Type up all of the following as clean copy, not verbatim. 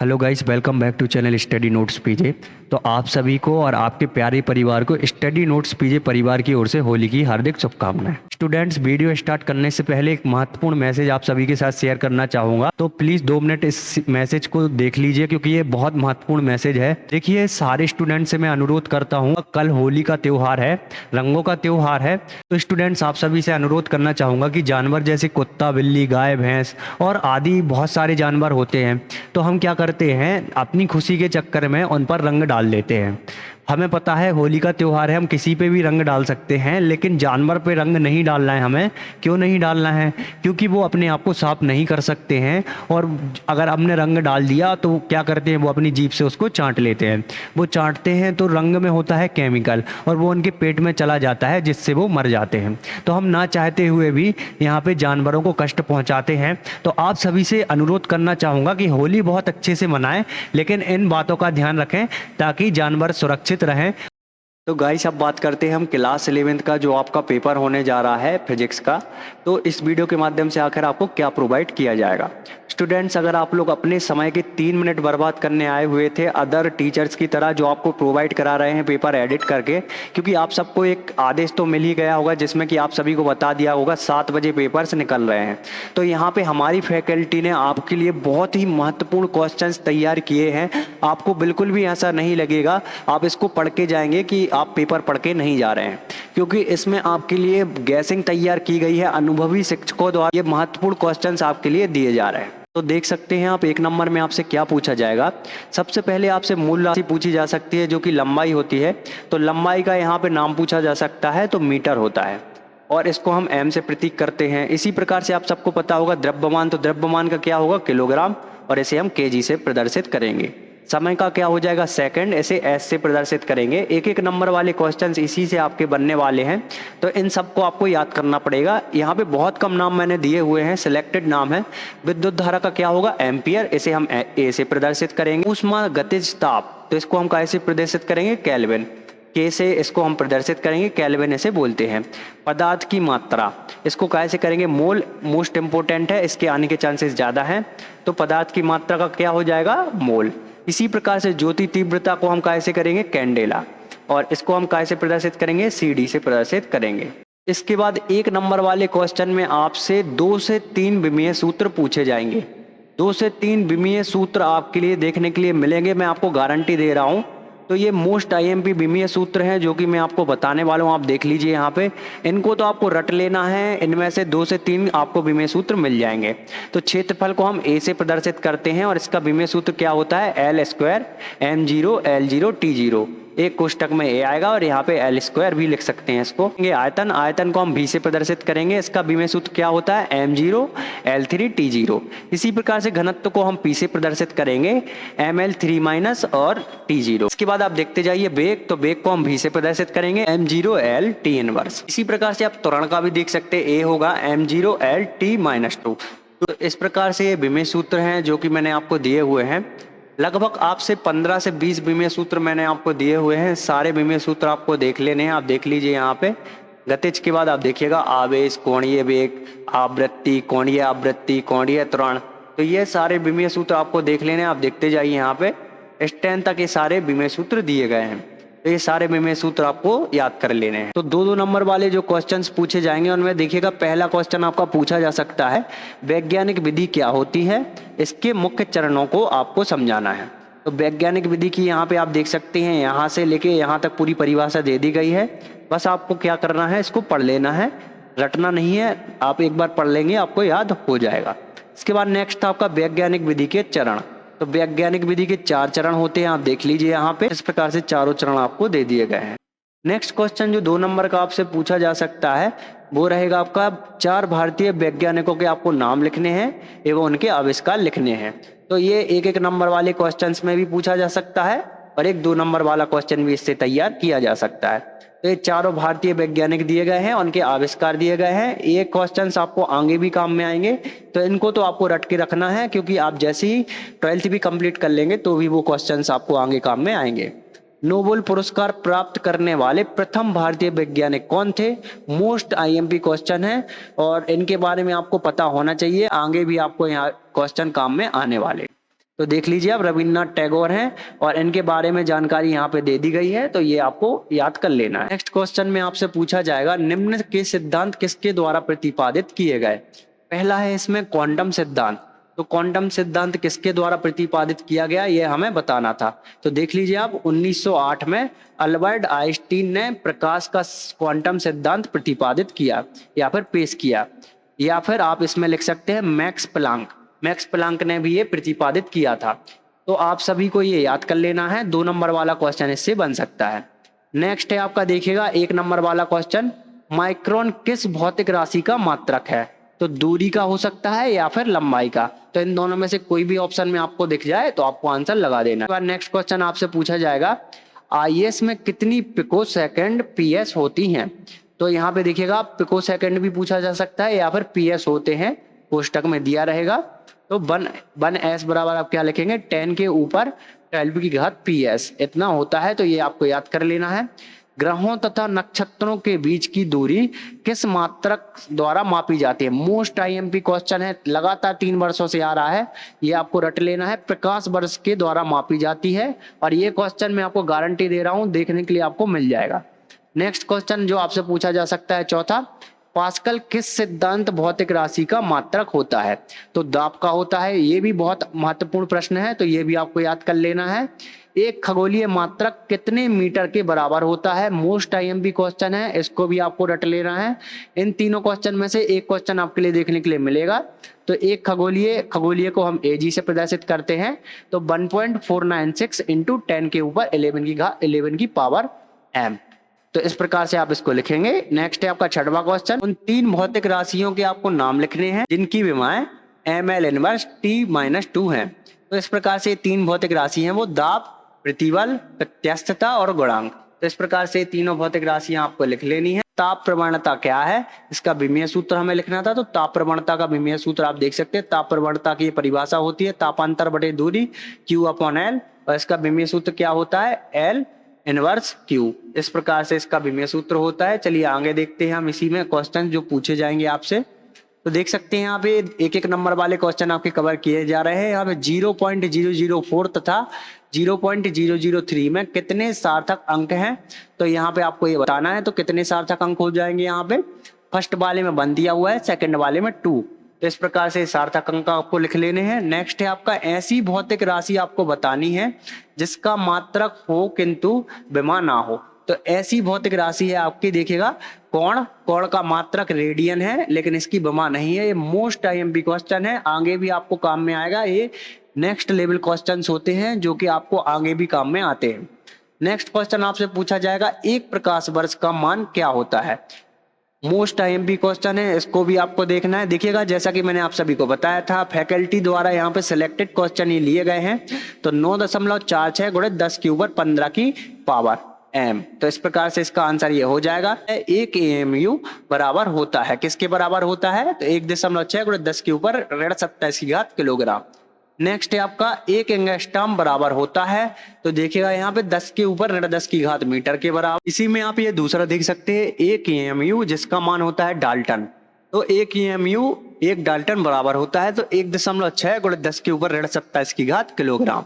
Hello guys, welcome back to channel study notes PJ. तो आप सभी को और आपके प्यारे परिवार को स्टडी नोट्स पीजे परिवार की ओर से होली की हार्दिक शुभकामनाएं। स्टूडेंट्स, वीडियो स्टार्ट करने से पहले एक महत्वपूर्ण मैसेज आप सभी के साथ शेयर करना चाहूँगा, तो प्लीज़ 2 मिनट इस मैसेज को देख लीजिए क्योंकि ये बहुत महत्वपूर्ण मैसेज है। देखिए, सारे स्टूडेंट से मैं अनुरोध करता हूँ, कल होली का त्यौहार है, रंगों का त्यौहार है। तो स्टूडेंट्स, आप सभी से अनुरोध करना चाहूँगा कि जानवर जैसे कुत्ता, बिल्ली, गाय, भैंस और आदि बहुत सारे जानवर होते हैं, तो हम क्या करते हैं, अपनी खुशी के चक्कर में उन पर रंग डाल देते हैं। हमें पता है होली का त्यौहार है, हम किसी पे भी रंग डाल सकते हैं, लेकिन जानवर पे रंग नहीं डालना है हमें। क्यों नहीं डालना है? क्योंकि वो अपने आप को साफ नहीं कर सकते हैं, और अगर हमने रंग डाल दिया तो क्या करते हैं, वो अपनी जीभ से उसको चाट लेते हैं। वो चाटते हैं तो रंग में होता है केमिकल, और वो उनके पेट में चला जाता है, जिससे वो मर जाते हैं। तो हम ना चाहते हुए भी यहाँ पे जानवरों को कष्ट पहुँचाते हैं। तो आप सभी से अनुरोध करना चाहूँगा कि होली बहुत अच्छे से मनाएं, लेकिन इन बातों का ध्यान रखें ताकि जानवर सुरक्षित रहें। तो गाइस, अब बात करते हैं हम क्लास 11th का जो आपका पेपर होने जा रहा है फिजिक्स का। तो इस वीडियो के माध्यम से आखिर आपको क्या प्रोवाइड किया जाएगा। स्टूडेंट्स, अगर आप लोग अपने समय के 3 मिनट बर्बाद करने आए हुए थे अदर टीचर्स की तरह जो आपको प्रोवाइड करा रहे हैं पेपर एडिट करके, क्योंकि आप सबको एक आदेश तो मिल ही गया होगा जिसमें कि आप सभी को बता दिया होगा 7 बजे पेपर्स निकल रहे हैं। तो यहाँ पे हमारी फैकल्टी ने आपके लिए बहुत ही महत्वपूर्ण क्वेश्चंस तैयार किए हैं। आपको बिल्कुल भी ऐसा नहीं लगेगा आप इसको पढ़ के जाएंगे कि आप पेपर पढ़ के नहीं जा रहे हैं, क्योंकि इसमें आपके लिए गैसिंग तैयार की गई है। अनुभवी शिक्षकों द्वारा ये महत्वपूर्ण क्वेश्चंस आपके लिए दिए जा रहे हैं। तो देख सकते हैं आप, 1 नंबर में आपसे क्या पूछा जाएगा। सबसे पहले आपसे मूल राशि पूछी जा सकती है जो कि लंबाई होती है। तो लंबाई का यहाँ पे नाम पूछा जा सकता है, तो मीटर होता है, और इसको हम एम से प्रतीक करते हैं। इसी प्रकार से आप सबको पता होगा द्रव्यमान, तो द्रव्यमान का क्या होगा, किलोग्राम, और इसे हम केजी से प्रदर्शित करेंगे। समय का क्या हो जाएगा, सेकंड, ऐसे एस से प्रदर्शित करेंगे। एक एक नंबर वाले क्वेश्चंस इसी से आपके बनने वाले हैं, तो इन सबको आपको याद करना पड़ेगा। यहाँ पे बहुत कम नाम मैंने दिए हुए हैं, सिलेक्टेड नाम है। विद्युत धारा का क्या होगा, एम्पियर, इसे हम ए से प्रदर्शित करेंगे। ऊष्मा गतिज ताप, तो इसको हम कैसे प्रदर्शित करेंगे, केल्विन, के से इसको हम प्रदर्शित करेंगे, केल्विन इसे बोलते हैं। पदार्थ की मात्रा, इसको कैसे करेंगे, मोल, मोस्ट इंपोर्टेंट है, इसके आने के चांसेस ज़्यादा हैं, तो पदार्थ की मात्रा का क्या हो जाएगा, मोल। इसी प्रकार से ज्योति तीव्रता को हम कैसे करेंगे, कैंडेला, और इसको हम कैसे प्रदर्शित करेंगे, सीडी से प्रदर्शित करेंगे। इसके बाद 1 नंबर वाले क्वेश्चन में आपसे 2 से 3 विमीय सूत्र पूछे जाएंगे। 2 से 3 विमीय सूत्र आपके लिए देखने के लिए मिलेंगे, मैं आपको गारंटी दे रहा हूँ। तो ये मोस्ट आईएमपी विमीय सूत्र हैं जो कि मैं आपको बताने वाला हूँ। आप देख लीजिए यहाँ पे, इनको तो आपको रट लेना है। इनमें से 2 से 3 आपको विमीय सूत्र मिल जाएंगे। तो क्षेत्रफल को हम ए से प्रदर्शित करते हैं, और इसका विमीय सूत्र क्या होता है, L square M0 L0 T0। एक कोष्टक में ए आएगा, और यहाँ पे एल स्क्वायर भी लिख सकते हैं इसको। आयतन, आयतन को हम भी से प्रदर्शित करेंगे, इसका विमीय सूत्र क्या होता है, M0 L3 T0। इसी प्रकार से घनत्व को हम पी से प्रदर्शित करेंगे, ML3 माइनस और T0। इसके बाद आप देखते जाइए वेग, तो वेग को हम भी से प्रदर्शित करेंगे, M0 L T इनवर्स। इसी प्रकार से आप त्वरण का भी देख सकते हैं, ए होगा M0 L T-2। तो इस प्रकार से ये विमीय सूत्र हैं जो कि मैंने आपको दिए हुए हैं। लगभग आपसे 15 से 20 विमीय सूत्र मैंने आपको दिए हुए हैं। सारे विमीय सूत्र आपको देख लेने हैं। आप देख लीजिए यहाँ पे। गतिज के बाद आप देखिएगा आवेश, कोणीय वेग, आवृत्ति, कोणीय आवृत्ति, कोणीय त्वरण, तो ये सारे विमीय सूत्र आपको देख लेने हैं। आप देखते जाइए यहाँ पे, स्टैन तक ये सारे विमीय सूत्र दिए गए हैं। तो ये सारे विमीय सूत्र आपको याद कर लेने हैं। तो 2-2 नंबर वाले जो क्वेश्चंस पूछे जाएंगे उनमें देखिएगा, पहला क्वेश्चन आपका पूछा जा सकता है, वैज्ञानिक विधि क्या होती है, इसके मुख्य चरणों को आपको समझाना है। तो वैज्ञानिक विधि की यहाँ पे आप देख सकते हैं, यहाँ से लेके यहाँ तक पूरी परिभाषा दे दी गई है। बस आपको क्या करना है, इसको पढ़ लेना है, रटना नहीं है। आप एक बार पढ़ लेंगे आपको याद हो जाएगा। इसके बाद नेक्स्ट आपका वैज्ञानिक विधि के चरण। तो वैज्ञानिक विधि के 4 चरण होते हैं, आप देख लीजिए यहाँ पे। इस प्रकार से चारों चरण आपको दे दिए गए हैं। नेक्स्ट क्वेश्चन जो 2 नंबर का आपसे पूछा जा सकता है वो रहेगा आपका, 4 भारतीय वैज्ञानिकों के आपको नाम लिखने हैं एवं उनके आविष्कार लिखने हैं। तो ये 1-1 नंबर वाले क्वेश्चंस में भी पूछा जा सकता है, और 1-2 नंबर वाला क्वेश्चन भी इससे तैयार किया जा सकता है। तो ये चारों भारतीय वैज्ञानिक दिए गए हैं, उनके आविष्कार दिए गए हैं। ये क्वेश्चंस आपको आगे भी काम में आएंगे, तो इनको तो आपको रट के रखना है, क्योंकि आप जैसे ही 12th भी कंप्लीट कर लेंगे तो भी वो क्वेश्चंस आपको आगे काम में आएंगे। नोबेल पुरस्कार प्राप्त करने वाले प्रथम भारतीय वैज्ञानिक कौन थे, मोस्ट आईएमपी क्वेश्चन है, और इनके बारे में आपको पता होना चाहिए। आगे भी आपको यहाँ क्वेश्चन काम में आने वाले। तो देख लीजिए आप, रविन्द्रनाथ टैगोर हैं और इनके बारे में जानकारी यहाँ पे दे दी गई है, तो ये आपको याद कर लेना है। नेक्स्ट क्वेश्चन में आपसे पूछा जाएगा निम्न के सिद्धांत किसके द्वारा प्रतिपादित किए गए। पहला है इसमें क्वांटम सिद्धांत। तो क्वांटम सिद्धांत किसके द्वारा प्रतिपादित किया गया ये हमें बताना था। तो देख लीजिए आप, 1908 में अल्बर्ट आइंस्टीन ने प्रकाश का क्वांटम सिद्धांत प्रतिपादित किया या फिर पेश किया, या फिर आप इसमें लिख सकते हैं मैक्स प्लांक ने भी ये प्रतिपादित किया था। तो आप सभी को ये याद कर लेना है, 2 नंबर वाला क्वेश्चन इससे बन सकता है। नेक्स्ट है आपका, देखिएगा 1 नंबर वाला क्वेश्चन, माइक्रोन किस भौतिक राशि का मात्रक है। तो दूरी का हो सकता है या फिर लंबाई का, तो इन दोनों में से कोई भी ऑप्शन में आपको दिख जाए तो आपको आंसर लगा देना है। नेक्स्ट क्वेश्चन आपसे पूछा जाएगा आईएस में कितनी पिको सेकंड पीएस होती हैं। तो यहाँ पे देखिएगा, पिको सेकंड भी पूछा जा सकता है या फिर पीएस होते हैं, कोष्टक में दिया रहेगा। तो 1 बराबर आप क्या लिखेंगे, 10 के ऊपर 12 की घात पीएस, इतना होता है। तो ये आपको याद कर लेना है। ग्रहों तथा नक्षत्रों के बीच की दूरी किस मात्रक द्वारा मापी जाती है। मोस्ट आईएमपी क्वेश्चन है, लगातार 3 वर्षों से आ रहा है, ये आपको रट लेना है। प्रकाश वर्ष के द्वारा मापी जाती है, और ये क्वेश्चन मैं आपको गारंटी दे रहा हूं, देखने के लिए आपको मिल जाएगा। नेक्स्ट क्वेश्चन जो आपसे पूछा जा सकता है, चौथा, पास्कल किस सिद्धांत भौतिक राशि का मात्रक होता है। तो दाब का होता है, ये भी बहुत महत्वपूर्ण प्रश्न है, तो ये भी आपको याद कर लेना है। एक खगोलीय मात्रक कितने मीटर के बराबर होता है। मोस्ट आईएमपी क्वेश्चन है, इसको भी आपको रट लेना है। इन तीनों क्वेश्चन में से एक क्वेश्चन आपके लिए देखने के लिए मिलेगा। तो एक खगोलीय को हम एजी से प्रदर्शित करते हैं, तो 1.496 इंटू 10 के ऊपर 11 की पावर m। तो इस प्रकार से आप इसको लिखेंगे। नेक्स्ट है आपका 6वां क्वेश्चन, उन 3 भौतिक राशियों के आपको नाम लिखने हैं जिनकी विमाएं ml इनवर्स t-2 है। तो इस प्रकार से 3 भौतिक राशि हैं, वो दाब, प्रतिबल, प्रत्यास्थता और गुणांक। तो इस प्रकार से तीनों भौतिक राशियां आपको लिख लेनी है। ताप प्रवणता क्या है, इसका विमीय सूत्र हमें लिखना था। तो ताप प्रवणता का विमीय सूत्र आप देख सकते हैं। ताप प्रवणता की परिभाषा होती है तापांतर बटे दूरी Q/L, और इसका विमीय सूत्र क्या होता है, L इनवर्स Q। इस प्रकार से इसका विमीय सूत्र होता है। चलिए आगे देखते हैं हम इसी में क्वेश्चन जो पूछे जाएंगे आपसे। तो देख सकते हैं यहाँ पे 1-1 नंबर वाले क्वेश्चन आपके कवर किए जा रहे हैं। यहाँ पे 0.004 तथा 0.003 में कितने सार्थक अंक हैं, तो यहाँ पे आपको ये बताना है। तो कितने सार्थक अंक हो जाएंगे, यहाँ पे फर्स्ट वाले में 1 दिया हुआ है, सेकंड वाले में 2। तो इस प्रकार से सार्थक अंक आपको लिख लेने हैं। नेक्स्ट है आपका, ऐसी भौतिक राशि आपको बतानी है जिसका मात्रक हो किंतु विमा ना हो। तो ऐसी भौतिक राशि है आपकी, देखिएगा कोण का मात्रक रेडियन है, लेकिन इसकी विमा नहीं है। ये मोस्ट आईएमपी क्वेश्चन है, आगे भी आपको काम में आएगा। ये नेक्स्ट लेवल क्वेश्चंस होते हैं जो कि आपको आगे भी काम में आते हैं। नेक्स्ट क्वेश्चन आपसे पूछा जाएगा, एक प्रकाश वर्ष का मान क्या होता है। मोस्ट आईएमपी क्वेश्चन है, इसको भी आपको देखना है। देखिएगा, जैसा कि मैंने आप सभी को बताया था, फैकल्टी द्वारा यहाँ पे सिलेक्टेड क्वेश्चन ये लिए गए हैं। तो 9.46 गुणे 10 के ऊपर 15 की पावर m। तो इस प्रकार से इसका आंसर ये हो जाएगा। 1 AMU बराबर होता है, किसके बराबर होता है, तो 1.6 गुणे 10 के ऊपर 27 की घात किलोग्राम। नेक्स्ट है आपका, 1 एंगस्ट्रॉम बराबर होता है। तो देखिएगा यहाँ पे 10 के ऊपर 10 की घात मीटर के बराबर। इसी में आप ये दूसरा देख सकते हैं, 1 AMU जिसका मान होता है डाल्टन। तो 1 AMU 1 डाल्टन बराबर होता है, तो 1.6 गुणे 10 के ऊपर 27 की घात किलोग्राम।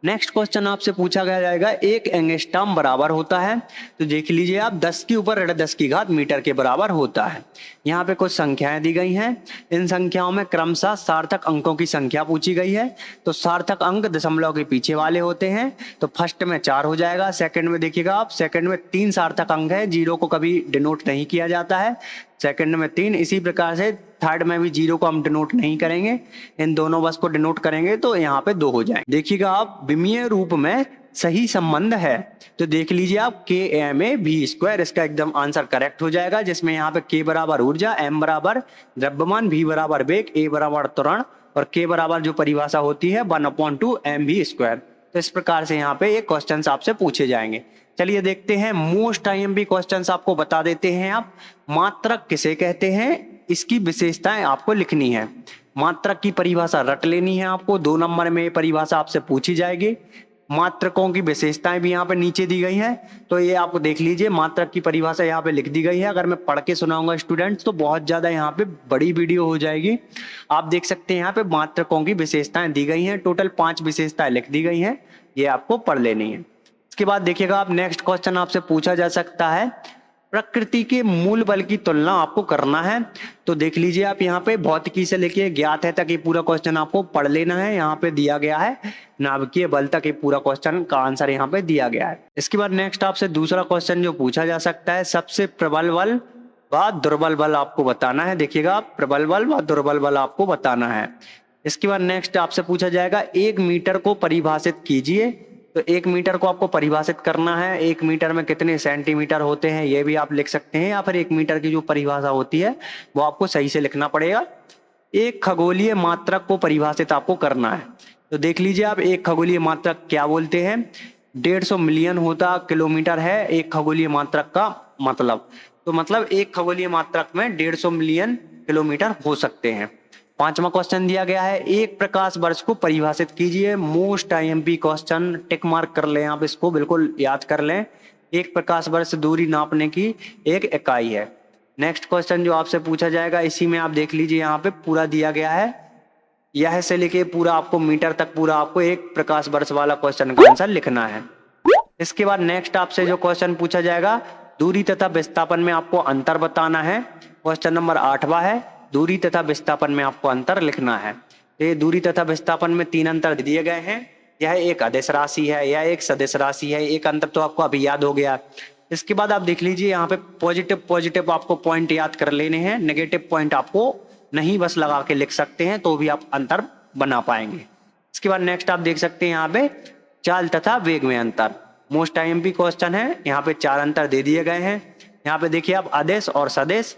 नेक्स्ट क्वेश्चन आपसे पूछा गया जाएगा, 1 एंगस्ट्रॉम बराबर होता है। तो देख लीजिए आप, 10 के ऊपर 10 की घात मीटर के बराबर होता है। यहाँ पे कुछ संख्याएं दी गई हैं, इन संख्याओं में क्रमशः सार्थक अंकों की संख्या पूछी गई है। तो सार्थक अंक दशमलव के पीछे वाले होते हैं। तो फर्स्ट में 4 हो जाएगा, सेकंड में देखिएगा आप, सेकंड में 3 सार्थक अंक है, 0 को कभी डिनोट नहीं किया जाता है, सेकंड में 3। इसी प्रकार से थर्ड में भी 0 को हम डिनोट नहीं करेंगे, इन दोनों बस को डिनोट करेंगे, तो यहाँ पे 2 हो जाएंगे। देखिएगा आप, विमीय रूप में सही संबंध है। तो देख लीजिए आप, KMA/v², इसका एकदम आंसर करेक्ट हो जाएगा, जिसमें यहाँ पे K बराबर ऊर्जा, M बराबर द्रव्यमान, V बराबर वेग, A बराबर त्वरण, और K बराबर जो परिभाषा होती है 1/2 mv²। तो इस प्रकार से यहाँ पे ये क्वेश्चंस आपसे पूछे जाएंगे। चलिए देखते हैं, मोस्ट आईएमपी क्वेश्चंस आपको बता देते हैं। आप मात्रक किसे कहते हैं, इसकी विशेषताएं आपको लिखनी है। मात्रक की परिभाषा रट लेनी है आपको, 2 नंबर में ये परिभाषा आपसे पूछी जाएगी। मात्रकों की विशेषताएं भी यहाँ पे नीचे दी गई हैं। तो ये आप देख लीजिए, मात्रक की परिभाषा यहाँ पे लिख दी गई है। अगर मैं पढ़ के सुनाऊंगा स्टूडेंट्स तो बहुत ज्यादा यहाँ पे बड़ी वीडियो हो जाएगी। आप देख सकते हैं यहाँ पे मात्रकों की विशेषताएं दी गई हैं, टोटल 5 विशेषताएं लिख दी गई हैं, ये आपको पढ़ लेनी है। इसके बाद देखिएगा आप, नेक्स्ट क्वेश्चन आपसे पूछा जा सकता है, प्रकृति के मूल बल की तुलना आपको करना है। तो देख लीजिए आप, यहाँ पे भौतिकी से लेके ज्ञात है तक ये पूरा क्वेश्चन आपको पढ़ लेना है। यहाँ पे दिया गया है नाभिकीय बल तक ये पूरा क्वेश्चन का आंसर यहाँ पे दिया गया है। इसके बाद नेक्स्ट आपसे दूसरा क्वेश्चन जो पूछा जा सकता है, सबसे प्रबल बल व दुर्बल बल आपको बताना है। देखिएगा आप, प्रबल बल व दुर्बल बल आपको बताना है। इसके बाद नेक्स्ट आपसे पूछा जाएगा, 1 मीटर को परिभाषित कीजिए। तो 1 मीटर को आपको परिभाषित करना है, 1 मीटर में कितने सेंटीमीटर होते हैं ये भी आप लिख सकते हैं, या फिर 1 मीटर की जो परिभाषा होती है वो आपको सही से लिखना पड़ेगा। एक खगोलीय मात्रक को परिभाषित आपको करना है। तो देख लीजिए आप, एक खगोलीय मात्रक क्या बोलते हैं, 150 मिलियन होता किलोमीटर है एक खगोलीय मात्रक का मतलब। तो मतलब एक खगोलीय मात्रक में 150 मिलियन किलोमीटर हो सकते हैं। 5वां क्वेश्चन दिया गया है, एक प्रकाश वर्ष को परिभाषित कीजिए। Most IMP question, tick mark कर लें आप, इसको बिल्कुल याद कर लें। एक प्रकाश वर्ष दूरी नापने की एक इकाई है। नेक्स्ट क्वेश्चन जो आपसे पूछा जाएगा, इसी में आप देख लीजिए, यहाँ पे पूरा दिया गया है, यह से लेके पूरा आपको मीटर तक पूरा आपको एक प्रकाश वर्ष वाला क्वेश्चन का आंसर लिखना है। इसके बाद नेक्स्ट आपसे जो क्वेश्चन पूछा जाएगा, दूरी तथा विस्थापन में आपको अंतर बताना है। क्वेश्चन नंबर 8वां है, दूरी तथा विस्थापन में आपको अंतर लिखना है। तो ये दूरी तथा विस्थापन में 3 अंतर दिए गए हैं। यह एक अदिश राशि है, यह एक सदिश राशि है। एक अंतर तो आपको अभी याद हो गया। इसके बाद आप देख लीजिए, यहाँ पे पॉजिटिव आपको पॉइंट याद कर लेने हैं, नेगेटिव पॉइंट आपको नहीं बस लगा के लिख सकते हैं, तो भी आप अंतर बना पाएंगे। इसके बाद नेक्स्ट आप देख सकते हैं यहाँ पे चाल तथा वेग में अंतर, मोस्ट आईएमपी क्वेश्चन है। यहाँ पे 4 अंतर दे दिए गए हैं। यहाँ पे देखिए आप, अदिश और सदिश,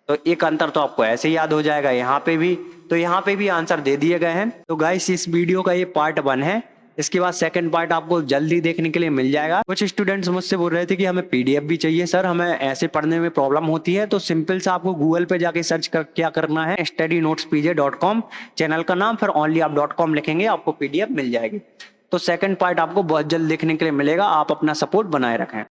तो एक अंतर तो आपको ऐसे याद हो जाएगा। यहाँ पे भी, तो यहाँ पे भी आंसर दे दिए गए हैं। तो गाइस, इस वीडियो का ये पार्ट 1 है। इसके बाद सेकंड पार्ट आपको जल्दी देखने के लिए मिल जाएगा। कुछ स्टूडेंट्स मुझसे बोल रहे थे कि हमें पीडीएफ भी चाहिए सर, हमें ऐसे पढ़ने में प्रॉब्लम होती है। तो सिंपल सा आपको गूगल पे जाके सर्च कर क्या करना है, studynotespj.com चैनल का नाम, फिर ओनली आप .com लिखेंगे, आपको पीडीएफ मिल जाएगी। तो सेकंड पार्ट आपको बहुत जल्द देखने के लिए मिलेगा। आप अपना सपोर्ट बनाए रखें।